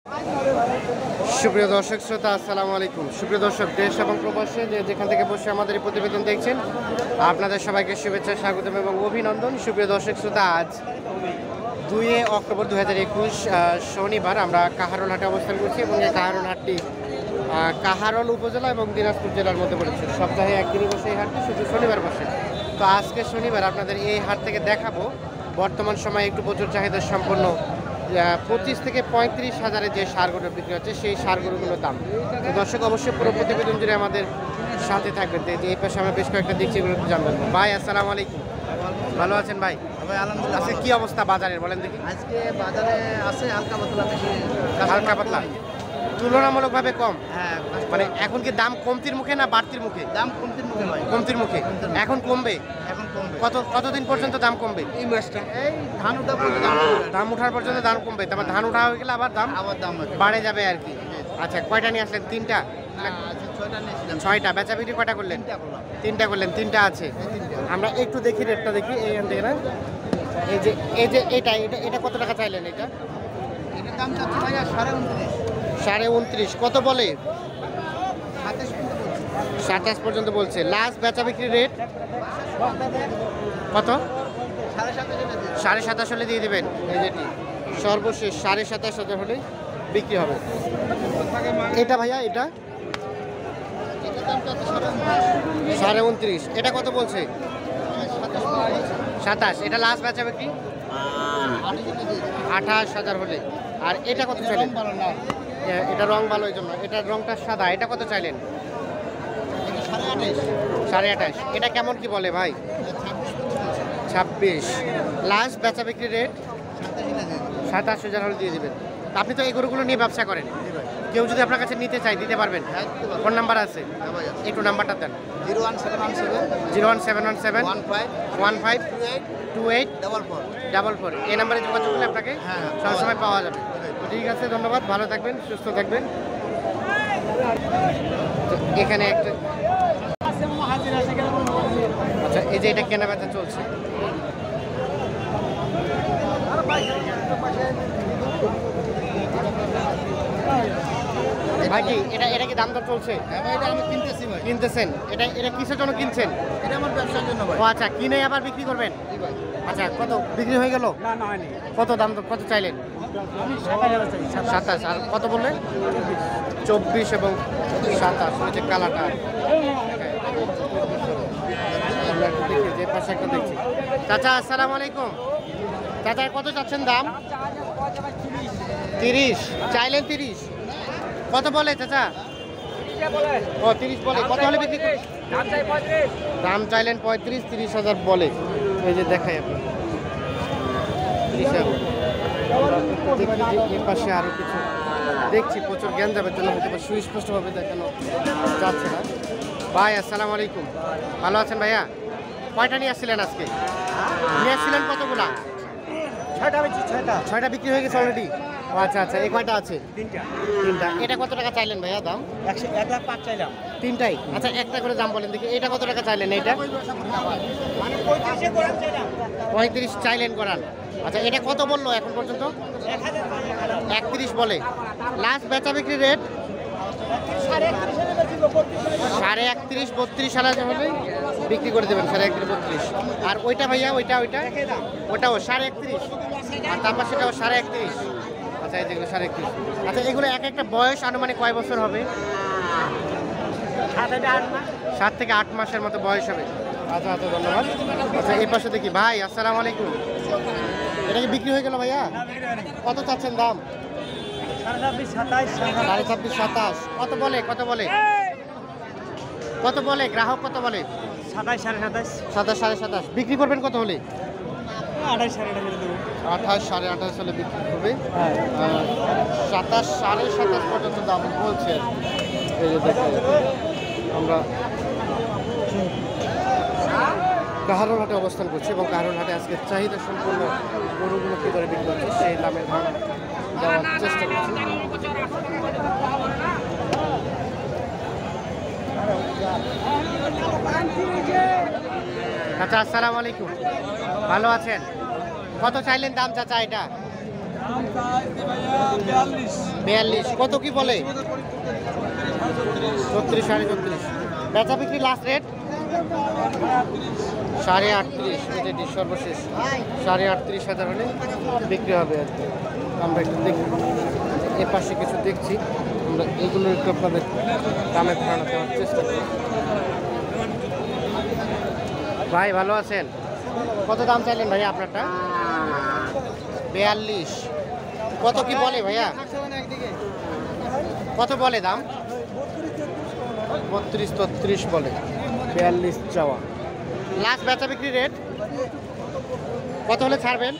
সুপ্রিয় দর্শক শ্রোতা, আসসালামু আলাইকুম। সুপ্রিয় দর্শক, দেশ এবং প্রবাসে যেখান থেকে বসে আমাদের এই প্রতিবেদন দেখছেন, আপনাদের সবাইকে শুভেচ্ছা, স্বাগতম এবং অভিনন্দন। সুপ্রিয় দর্শক শ্রোতা, আজ 2 অক্টোবর 2021 শনিবার আমরা কাহারোল হাটে অবস্থান করছি এবং এই কাহারোল হাটটি কাহারোল উপজেলা এবং দিনাজপুর জেলার মধ্যে পড়েছে। সপ্তাহে একদিনই বসে এই হাটটি, শুধু শনিবার বসে। তো আজকে শনিবার আপনাদের এই হাট থেকে দেখাবো বর্তমান সময়ে একটু প্রচুর চাহিদা সম্পন্ন 25 থেকে 35 হাজারের যে সারগুলো বিক্রি হচ্ছে সেই সারগুলোগুলোর দাম। তো দর্শক অবশ্যই পুরো প্রতিবেদন জুড়ে আমাদের সাথে থাকবেন। যে এই পাশে আমরা বেশ কয়েকটা দিচ্ছি, এগুলো একটু জানবেন। ভাই আসসালামু আলাইকুম, ভালো আছেন ভাই? ভাই আলহামদুলিল্লাহ। আজকে কি অবস্থা বাজারের বলেন দেখি? আজকে বাজারে আছে হালকা পাতলা, বেশি হালকা পাতলা, তুলনামূলকভাবে কম। হ্যাঁ, মানে এখন কি দাম কমতির মুখে না বাড়তির মুখে? দাম কমতির মুখে ভাই, কমতির মুখে। এখন কমবে? এখন কমবে। কতদিন পর্যন্ত দাম কমবে? এই মাসটা এই ধান উঠা পর্যন্ত দাম ওঠার পর্যন্ত দাম কমবে, তারপর ধান ওঠা হয়ে গেলে আবার দাম বাড়বে, বাড়ে যাবে আর কি। আচ্ছা, কয়টা নিয়ে আসলেন? 3টা? না, আজকে 6টা নিয়েছিলাম। 6টা। বেচা বিক্রি কয়টা করলেন? 3টা করলাম। 3টা করলেন, 3টা আছে। এই 3টা। আমরা একটু দেখি, রেটটা দেখি এইখান থেকে না। এই যে এটা কত টাকা চাইলেন? এটা এটার দাম চাচ্ছি ভাই 29.5। 29.5 কত বলে? 27 পর্যন্ত বলছে। লাস্ট বেচা বিক্রি রেট কত? 27.5 হলে দিয়ে দেবেন। এই যেটি সর্বশেষ 27.5 হলে বিক্রি হবে। এটা ভাইয়া, এটা এটার দাম চাচ্ছি 29.5। এটা কত বলছে? 27। এটা লাস্ট বেচা বিক্রি 28,000 হলে। আর এটা কত চাইলেন? এটা রং ভালো, এই জন্য এটার রংটা সাদা। এটা কত চাইলেন? 28.5। এটা কেমন কি বলে ভাই? 26। লাস্ট বেচা বিক্রি রেট 27,000 হলে দিয়ে দেবেন। আপনি তো এই গরুগুলো নিয়ে ব্যবসা করেন, কেউ যদি আপনার কাছে নিতে চায় দিতে পারবেন? ফোন নাম্বার আছে? একটু নাম্বারটা দেন। 01717 15 28 44। এই নাম্বারে যোগাযোগ করলে আপনাকে সবসময় পাওয়া যাবে। তো ঠিক আছে, ধন্যবাদ, ভালো থাকবেন, সুস্থ থাকবেন। তো এখানে একটা, আচ্ছা, এই যে এটা কেনা বেচা চলছে। ভাই কি এটা কি দাম দর চলছে? এটা আমি কিনতেছি ভাই। কিনতেছেন? এটা কিসের জন্য কিনছেন? এটা আমার ব্যবসার জন্য ভাই। ও আচ্ছা, কিনে আবার বিক্রি করবেন? জি ভাই। আচ্ছা, কত বিক্রি হয়ে গেল? না না হয়নি। কত দাম কত চাইলেন? আমি 27,000 চাই। 27। আর কত বললেন? 24 এবং 27। ওই যে কালারটা আমরা একটু দেখি, যে পাশে একটা দেখছি। চাচা আসসালামু আলাইকুম। চাচা কত চাচ্ছেন দাম? 30 চাইলেন। 30 কত বলে চাচা? ও 30 বলে। কত হলে বিক্রি? দাম চাইলেন 35, 30,000 বলে। এই যে দেখাই আপনি 30,000। দেখি যে এর পাশে আরো কিছু দেখছি, প্রচুর জ্ঞান যাবে জন্য হয়তো সুস্পষ্টভাবে দেখানো যাচ্ছে না। ভাই আসসালামু আলাইকুম, ভালো আছেন ভাইয়া? কয়টা নিয়ে আসছিলেন আজকে? নিয়ে আসছিলেন কতগুলা? 6টা বিক্রি হয়ে গেছে অলরেডি। ও আচ্ছা আচ্ছা, এই কয়টা আছে? 3টা। এটা কত টাকা চাইলেন ভাইয়া দাম? 1,05,000 চাইলাম। 3টাই? আচ্ছা, একটা করে দাম বলেন দেখি। এটা কত টাকা চাইলেন? এইটা 35 চাইলেন করান। আচ্ছা, এটা কত বললো এখন পর্যন্ত? 31 বলে। লাস্ট বেচা বিক্রি রেট 31.5, 32,000 হলে বিক্রি করে দেবেন। 31.5, 32। আর ওইটা ভাইয়া, ওইটাও 31.5। আর তারপর সেটাও 31.5। আচ্ছা, এই যেগুলো 31.5। আচ্ছা, এগুলো একটা বয়স আনুমানিক কয় বছর হবে? 7 থেকে 8 মাসের মতো বয়স হবে। আচ্ছা আচ্ছা, ধন্যবাদ। আচ্ছা, এই পাশে দেখি। ভাই আসসালামু আলাইকুম। এটা কি বিক্রি হয়ে গেল ভাইয়া? কত চাচ্ছেন দাম? 26, 27। কত বলে? গ্রাহক কত বলে? 27, 27.5। 27, 27.5। বিক্রি করবেন কত হলে? 28, 28.5 দেবো। 28, 28.5 হলে বিক্রি করবে। 27, 27.5 পর্যন্ত দাম বলছে। এই যে দেখেন, আমরা কাহারোল হাটে অবস্থান করছি এবং কাহারোল হাটে আজকে চাহিদা সম্পূর্ণ গরুগুলো কী করে বিক্রি হচ্ছে সেই দামের ধারণা দেওয়ার চেষ্টা করছি। চাচা আসসালামু আলাইকুম, ভালো আছেন? কত চাইলেন দাম চাচা? এটা 42। 42 কত কি বলে? 36 36.5। বেচা বিক্রি লাস্ট রেট 38.5। এটি সর্বশেষ 38.5 হলে বিক্রি হবে আর কি। আমরা একটু দেখি, এ পাশে কিছু দেখছি, আমরা এগুলো একটু আপনাদের দামে ধারণা দেওয়ার চেষ্টা করি। ভাই ভালো আছেন? কত দাম চাইলেন ভাইয়া আপনারটা? 42। কত কি বলে ভাইয়া? কত বলে দাম? 32 33 বলে, 42 চাওয়া। লাস্ট বেচা বিক্রি রেট কত হলে ছাড়বেন?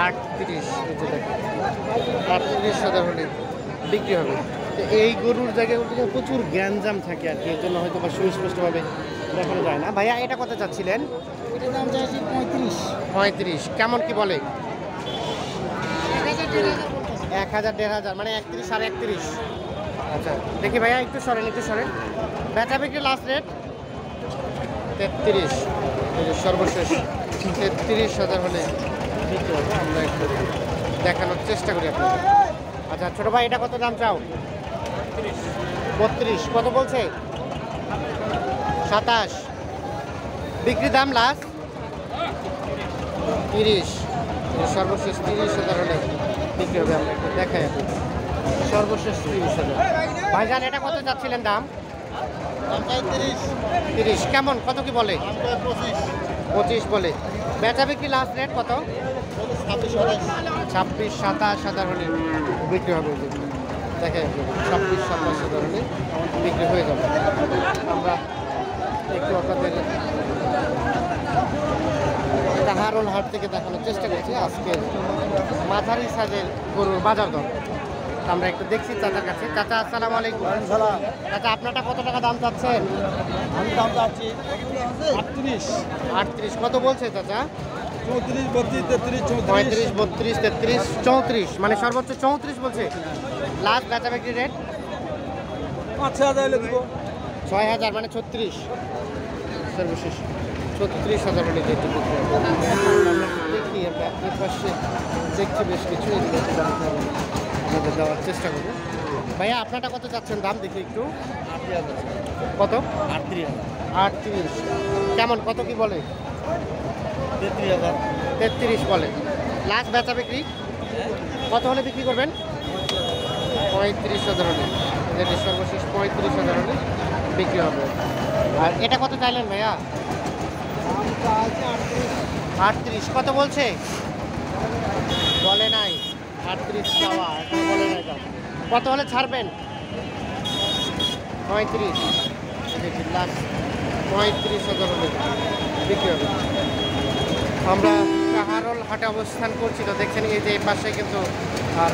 38। 38,000 হলে বিক্রি হবে। তো এই গরুর জায়গাগুলোতে প্রচুর গ্যাঞ্জাম থাকে আর কি, এর জন্য হয়তো বা সুস্পষ্টভাবে দেখানো যায় না। ভাইয়া এটা কত চাচ্ছিলেন? এটার দাম চাইছি 35। 35। কেমন কি বলে? 1000 1500, মানে 31 31.5। আচ্ছা দেখি ভাইয়া, একটু সরেন একটু সরেন। বেচা বিক্রি লাস্ট রেট 33। এই যে সর্বশেষ 33,000 হলে বিক্রি হবে। আমরা একটু দেখানোর চেষ্টা করি আপনাদের। আচ্ছা ছোটো ভাই এটা কত দাম চাও? 32। কত বলছে? 27। বিক্রি দাম লাস্ট 30। সর্বশেষ 30,000 হলে বিক্রি হবে। আমরা একটু দেখাই আপনি, সর্বশেষ 30,000। ভাইজান এটা কত চাচ্ছিলেন দাম? 30। কেমন কত কি বলে? 25 বলে। বেচা বিক্রি লাস্ট রেট কত? 26 27,000 হলে বিক্রি হবে। দেখেন 26 27,000 হলে বিক্রি হয়ে যাবে। আমরা একটু আপনাদের কাহারোল হাট থেকে দেখানোর চেষ্টা করছি আজকের মাঝারি সাইজের গরুর বাজার দর। আমরা একটু দেখছি চাচার কাছে। চাচা আসসালামু আলাইকুম। চাচা আপনারটা কত টাকা দাম চাচ্ছেন? আমি দাম চাচ্ছি 38। 38। কত বলছে চাচা? 34 32 33 35 32 33 34, মানে সর্বোচ্চ 34 বলছে। লাস্ট বেচা বিক্রি রেট 5,000 হলে দিব। 6,000, মানে 36। সর্বশেষ 36,000 হলে যেতে বিক্রি হবে। আমরা দেখি, আমরা এর পাশে দেখছি বেশ কিছু, এগুলো আপনাদের দেওয়ার চেষ্টা করবো। ভাইয়া আপনারটা কত চাচ্ছেন দাম দেখি একটু? কত? 38। কেমন কত কি বলে? 33,000। 33 বলে। লাস্ট বেচা বিক্রি কত হলে বিক্রি করবেন? 35,000 হলে। যেটি সর্বশেষ 35,000 হলে বিক্রি হবে। আর এটা কত চাইলেন ভাইয়া? 38। কত বলছে? বলে নাই। 38 চাওয়া, এখনো বলে নাই দাম। কত হলে ছাড়বেন? 35। দেখি লাস্ট 35,000 হলে বিক্রি হবে। আমরা কাহারোল হাটে অবস্থান করছি। তো দেখছেন এই যে এই পাশে কিন্তু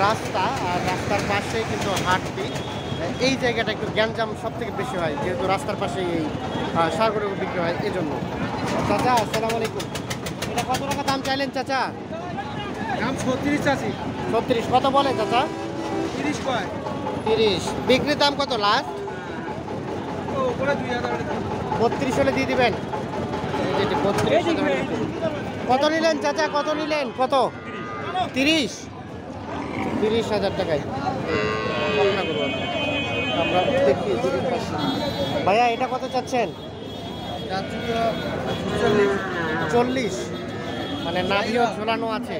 রাস্তা, আর রাস্তার পাশেই কিন্তু হাটটি। এই জায়গাটা একটু গ্যাঞ্জাম সব থেকে বেশি হয়, যেহেতু রাস্তার পাশে এই সারগরু বিক্রি হয় এই জন্য। চাচা আসসালামু আলাইকুম। এটা কত টাকা দাম চাইলেন চাচা? দাম 36 চাচ্ছি। 36। কত বলে চাচা? 30 কয়? 30। বিক্রির দাম কত লাস্ট? ও করে 2000 হলে দিব। 32 হলে দিয়ে দিবেন। যেটি 32 হলে। কত নিলেন চাচা, কত নিলেন? কত? 30। 30,000 টাকায় কল্পনা করবো। আমরা দেখি দুটোর পাশে। ভাইয়া এটা কত চাচ্ছেন? 40। মানে নাভিও ঝোলানো আছে।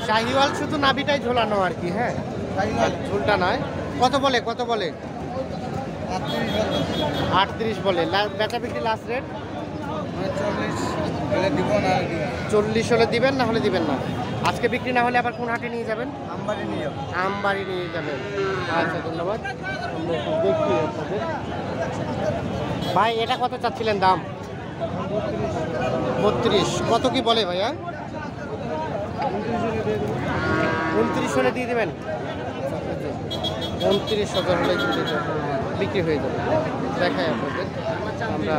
শাহিওয়াল শুধু নাভিটাই ঝোলানো আর কি। হ্যাঁ, আর ঝুলটা নয়। কত বলে? কত বলে? 38 বলে। বেচা বিক্রি লাস্ট রেট 40 হলে দিবেন, না হলে দিবেন না। আজকে বিক্রি না হলে আবার কোন হাটে নিয়ে যাবেন? আমবাড়ি নিয়ে যাবেন। আচ্ছা ধন্যবাদ। আমরা একটু দেখি আপনাদের। ভাই এটা কত চাচ্ছিলেন দাম? 32। কত কি বলে ভাইয়া? 29 হলে দিয়ে দেবেন। 29,000 হলে বিক্রি হয়ে যাবে। দেখাই আপনাদের। আমরা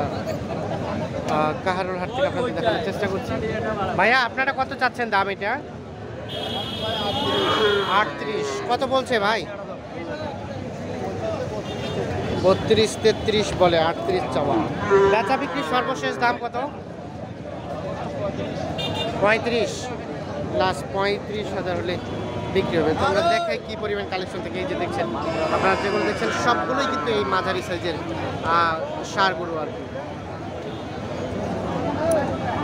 কাহারোল হাট থেকে আপনাদের দেখানোর চেষ্টা করছি। ভাইয়া আপনারা কত চাচ্ছেন দাম এটা? 38। কত বলছে ভাই? 32 33 বলে, 38 চাওয়া। বেচা বিক্রি সর্বশেষ দাম কত? 35। লাস্ট 35,000 হলে বিক্রি হবে। তো আমরা দেখাই কি পরিমাণ কালেকশন থেকে। এই যে দেখছেন আপনারা যেগুলো দেখছেন সবগুলোই কিন্তু এই মাঝারি সাইজের ষাঁড় গরু আর কি।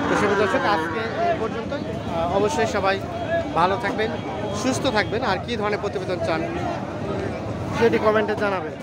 তো সুপ্রিয় দর্শক আজকে এই পর্যন্তই। অবশ্যই সবাই ভালো থাকবেন, সুস্থ থাকবেন। আর কি ধরনের প্রতিবেদন চান সেটি কমেন্টে জানাবেন।